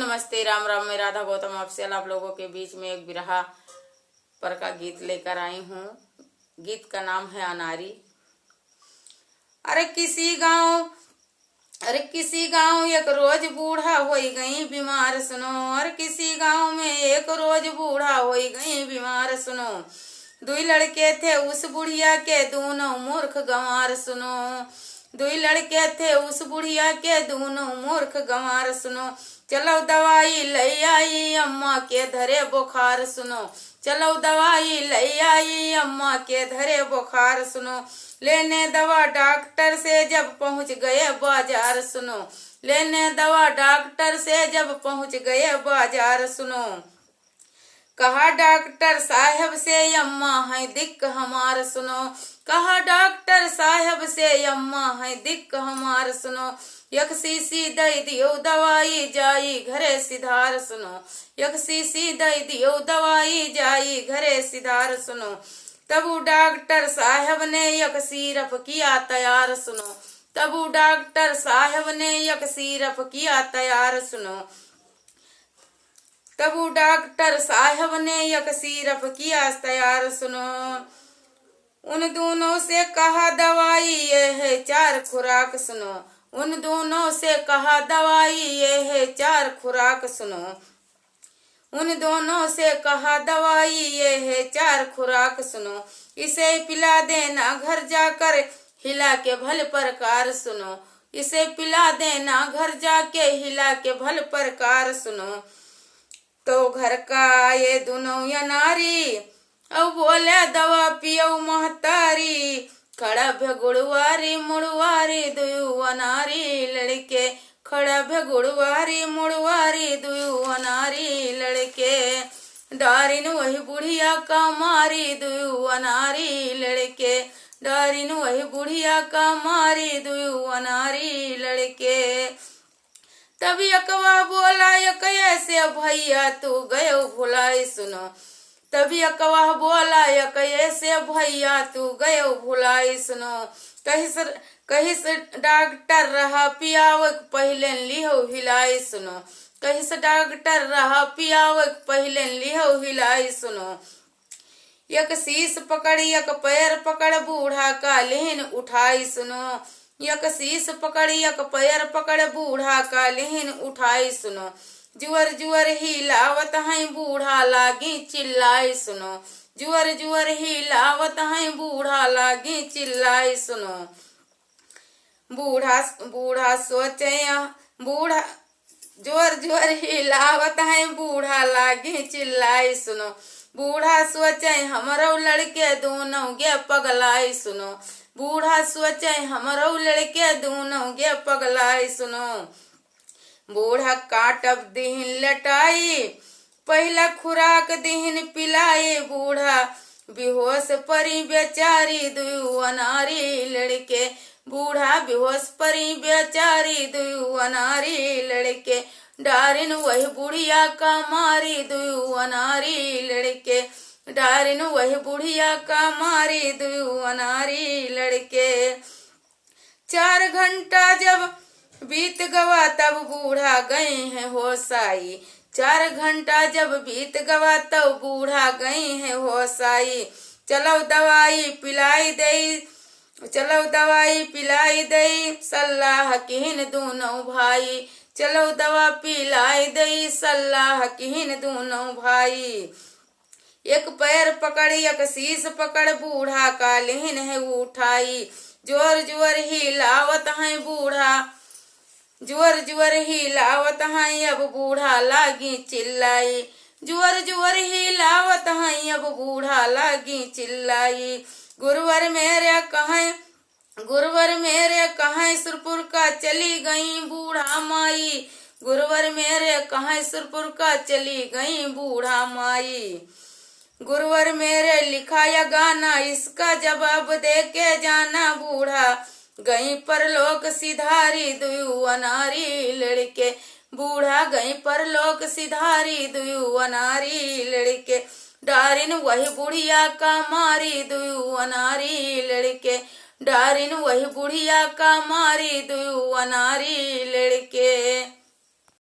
नमस्ते, राम राम। मैं राधा गौतम आपसे आप लोगों के बीच में एक बिरहा पर का गीत लेकर आई हूँ। गीत का नाम है अनारी। अरे किसी गांव एक रोज बूढ़ा हो गई बीमार सुनो। और किसी गांव में एक रोज बूढ़ा हो गई बीमार सुनो। दुई लड़के थे उस बुढ़िया के दोनों मूर्ख गंवार सुनो। दुई लड़के थे उस बुढ़िया के दोनों मूर्ख गंवार सुनो। चलो दवाई ले आई अम्मा के धरे बुखार सुनो। चलो दवाई ले आई अम्मा के धरे बुखार सुनो। लेने दवा डॉक्टर से जब पहुंच गए बाजार सुनो। लेने दवा डॉक्टर से जब पहुंच गए बाजार सुनो। कहा डॉक्टर साहब से अम्मा है दिक्क हमार सुनो। कहा डॉक्टर साहब से अम्मा है दिक्क हमार सुनो। एक शीशी दई दियो दवाई जाई घरे सिधार सुनो। एक शीशी दई दियो दवाई जाई घरे सिधार सुनो। तब डॉक्टर साहब ने एक सिरप किया तैयार सुनो। तब डॉक्टर साहब ने एक सिरप किया तैयार सुनो। तब डॉक्टर साहब ने एक सिरप किया तैयार सुनो। उन दोनों से कहा दवाई ये है 4 खुराक सुनो। उन दोनों से कहा दवाई ये है 4 खुराक सुनो। उन दोनों से कहा दवाई ये है 4 खुराक सुनो। इसे पिला देना घर जाकर हिला के भल प्रकार सुनो। इसे पिला देना घर जाके हिला के भल प्रकार सुनो। तो घर का ये दोनों या नारी अब बोले दवा पियो महतारी। खड़ा भेगुड़वारी मुड़वारी दुयु अनारी लड़के। खड़ा भेगुड़वारी मुड़वारी दुयु अनारी लड़के। डारिन वही बुढ़िया का मारी दुयु अनारी लड़के। डारिन वही बुढ़िया का मारी दुयु अनारी लड़के। तभी अकवा बोला एक ऐसे भैया तू गयो भुलाई सुनो। तभी अकवा बोला एक ऐसे भैया तू गयो भुलाई सुनो। कहिस डॉक्टर रहा पियावक पहले लिहो हिलाई सुनो। कहिस डॉक्टर रहा पियावक पहले लिहो हिलाई सुनो। एक शीश पकड़ एक पैर पकड़ बूढ़ा का लेहन उठाई सुनो। एक शीश पकड़ एक पैर पकड़ बूढ़ा का लेहन उठाई सुनो। जुअर जुअर ही लावत है बूढ़ा लागी चिल्लाई सुनो। जुअर जुअर ही लावत है बूढ़ा लागी चिल्लाई सुनो। बूढ़ा सोचे बूढ़ा जोर जोर ही लावत है बूढ़ा लागी चिल्लाई सुनो। बूढ़ा सोचे हमरो लड़के दोनों गे पगलाई सुनो। बूढ़ा सोचे हमरो लड़के दोनों गे पगलाई सुनो। बूढ़ा काटब दिहन लटाई पहला खुराक दिहन पिलाई। बूढ़ा बेहोश परी बेचारी दुयु अनारी लड़के। बूढ़ा बेहोश परी बेचारी दुयु अनारी लड़के। डारिन वही बुढ़िया का मारी दुयु अनारी लड़के। डारिन वही बुढ़िया का मारी दुयु अनारी लड़के। 4 घंटा जब बीत गवा तब बूढ़ा गए हैं होशाई। 4 घंटा जब बीत गवा तब बूढ़ा गए हैं होशाई। चलो दवाई पिलाई दई। चलो दवाई पिलाई दई सलाह किहन दोनों भाई। चलो दवा पिलाई दई सलाह किहन दोनों भाई। एक पैर पकड़ एक शीश पकड़ बूढ़ा का लेहन है उठाई। जोर जोर ही लावत है बूढ़ा। जुअर जुअर ही लावत है अब बूढ़ा लागी चिल्लाई। जुअर जुअर ही लावत है अब बूढ़ा लागी चिल्लाई। गुरुवर मेरे कहें सुरपुर का चली गई बूढ़ा माई। गुरुवर मेरे कहें सुरपुर का चली गई बूढ़ा माई। गुरुवर मेरे लिखाया गाना इसका जवाब दे के जाना। बूढ़ा गई परलोक सिधारी दुयु अनारी लड़के। बूढ़ा गई परलोक सिधारी दुयु अनारी लड़के। डारिन वही बुढ़िया का मारी दुयु अनारी लड़के। डारिन वही बुढ़िया का मारी दुयु अनारी लड़के।